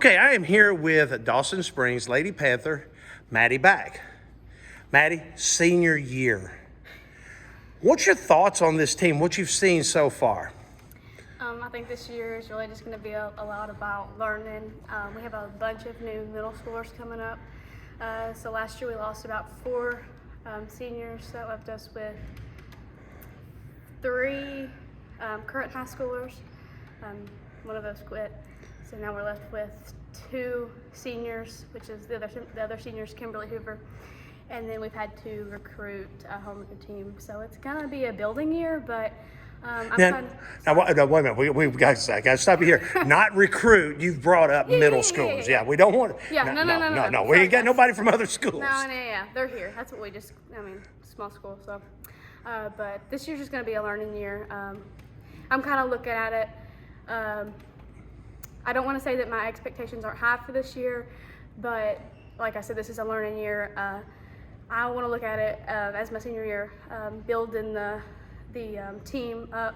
Okay, I am here with Dawson Springs Lady Panther, Maddie Back. Maddie, senior year. What's your thoughts on this team, what you've seen so far? I think this year is really just going to be a lot about learning. We have a bunch of new middle schoolers coming up. So last year we lost about 4 seniors. That left us with 3 current high schoolers. One of those quit. So now we're left with 2 seniors, which is the other seniors, Kimberly Hoover. And then we've had to recruit a homecoming team. So it's going to be a building year, but Now, wait a minute. We got to stop you here. Not recruit. You've brought up middle schools. Yeah, we don't want. Yeah, no. We ain't got nobody from other schools. No, they're here. That's what we just. Small school. So, but this year's just going to be a learning year. I'm kind of looking at it. I don't want to say that my expectations aren't high for this year, but like I said, this is a learning year. I want to look at it as my senior year, building the team up.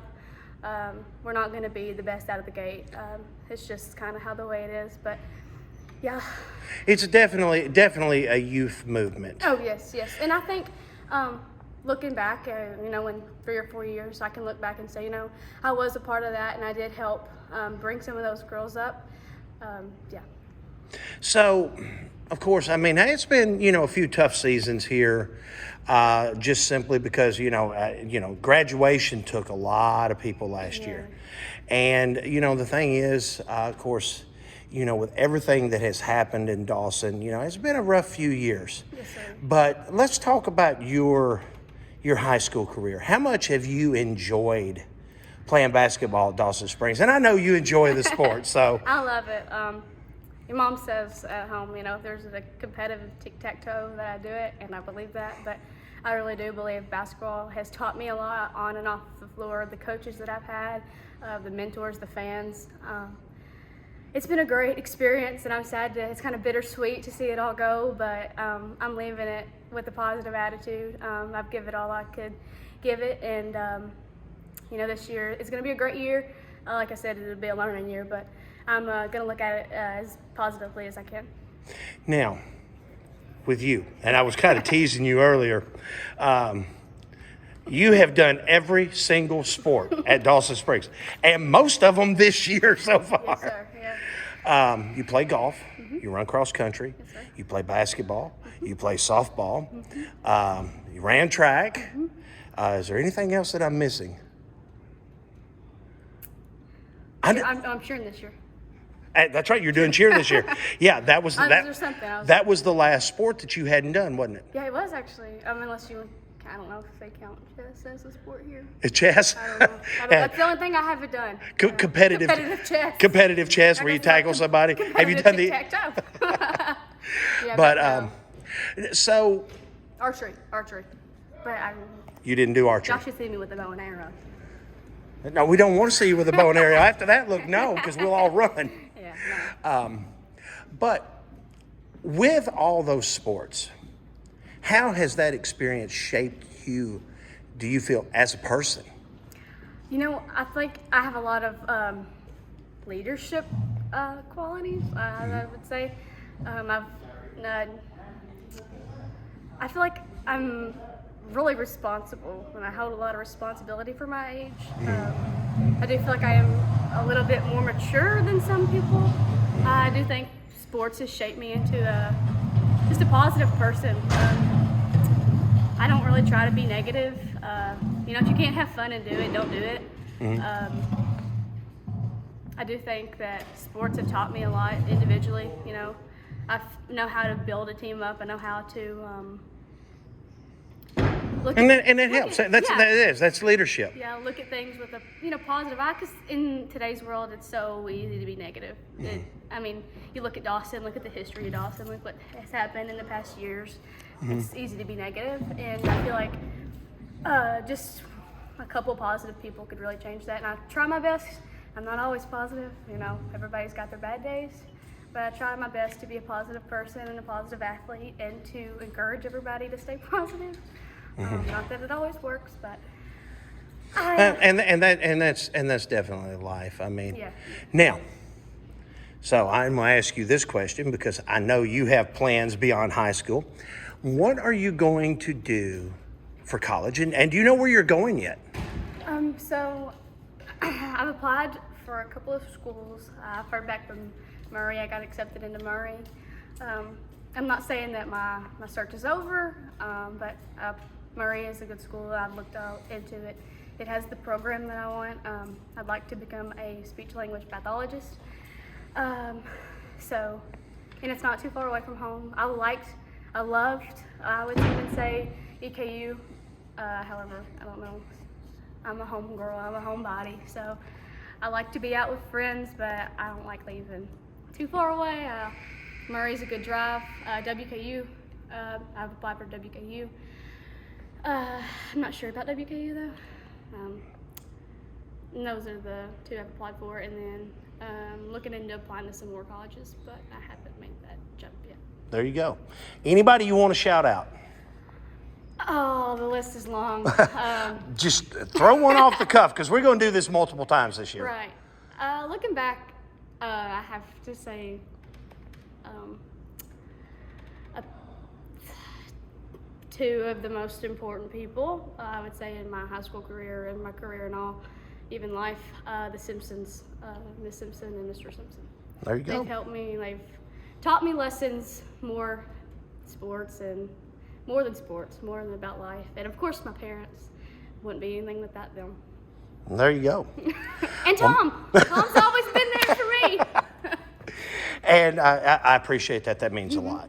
We're not going to be the best out of the gate. It's just kind of how the way it is, but yeah. It's definitely a youth movement. Oh, yes. And I think looking back, in 3 or 4 years, I can look back and say, I was a part of that and I did help bring some of those girls up. Yeah. So, of course, it's been, a few tough seasons here. Just simply because, graduation took a lot of people last year. And, the thing is, of course, with everything that has happened in Dawson, it's been a rough few years. Yes, sir. But let's talk about your high school career. How much have you enjoyed playing basketball at Dawson Springs? And I know you enjoy the sport, so. I love it. Your mom says at home, if there's a competitive tic-tac-toe that I do it, and I believe that, but I really do believe basketball has taught me a lot on and off the floor, the coaches that I've had, the mentors, the fans. It's been a great experience, and I'm sad it's kind of bittersweet to see it all go, but I'm leaving it with a positive attitude. I've given it all I could give it, and this year it's going to be a great year. Like I said, it'll be a learning year, but I'm going to look at it as positively as I can. Now, with you, and I was kind of teasing you earlier, you have done every single sport at Dawson Springs, and most of them this year so far. Yes, sir. Yeah. You play golf, you run cross country, Yes, sir. you play basketball, you play softball, you ran track. Is there anything else that I'm missing? I'm cheering this year. That's right. You're doing cheer this year. Yeah, that was That was the last sport that you hadn't done, wasn't it? Yeah, it was actually. Unless I don't know if they count chess as a sport here. Chess. I don't know. That's the only thing I haven't done. Competitive chess. Competitive chess where you tackle somebody. Have you done the? Yeah, But so. Archery. But You didn't do archery. y'all should see me with a bow and arrow. No, we don't want to see you with a bow and arrow. After that, look, no, because we'll all run. Yeah. No. But with all those sports, how has that experience shaped you, do you feel, as a person? I think I have a lot of leadership qualities, I would say. I feel like I'm really responsible, and I hold a lot of responsibility for my age. I do feel like I am a little bit more mature than some people. I do think sports has shaped me into just a positive person. I don't really try to be negative. If you can't have fun and do it, don't do it. I do think that sports have taught me a lot individually. I know how to build a team up. I know how to it helps. That's leadership. Yeah, look at things with a positive eye. Because in today's world, it's so easy to be negative. You look at Dawson, look at the history of Dawson, look what has happened in the past years. It's easy to be negative, and I feel like just a couple positive people could really change that. And I try my best. I'm not always positive. Everybody's got their bad days. But I try my best to be a positive person and a positive athlete, and to encourage everybody to stay positive. Not that it always works, but and that's definitely life. Yeah. Now, So I'm going to ask you this question because I know you have plans beyond high school. What are you going to do for college? And do you know where you're going yet? So I've applied for a couple of schools. I've heard back from Murray. I got accepted into Murray. I'm not saying that my search is over, but Murray is a good school. I've looked out into it. It has the program that I want. I'd like to become a speech-language pathologist. And it's not too far away from home. I loved, I would even say EKU. However, I don't know. I'm a home girl. I'm a homebody. So I like to be out with friends, but I don't like leaving too far away. Murray's a good drive. WKU. I've applied for WKU. I'm not sure about WKU though. And those are the two I've applied for, and then looking into applying to some more colleges, but I haven't made that jump yet. There you go. Anybody you want to shout out? Oh, the list is long. Just throw one off the cuff because we're going to do this multiple times this year. Right. Looking back, I have to say two of the most important people, I would say, in my high school career and my career and all, even life, the Simpsons, Miss Simpson and Mr. Simpson. There you go. They've helped me. They've taught me lessons, more than about life. And of course, my parents. Wouldn't be anything without them. There you go. And Tom. Tom's always been there for me. And I appreciate that. That means a lot.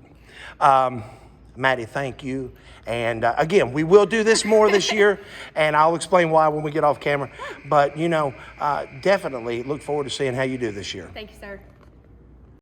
Maddie, thank you. And again, we will do this more this year, and I'll explain why when we get off camera. But, definitely look forward to seeing how you do this year. Thank you, sir.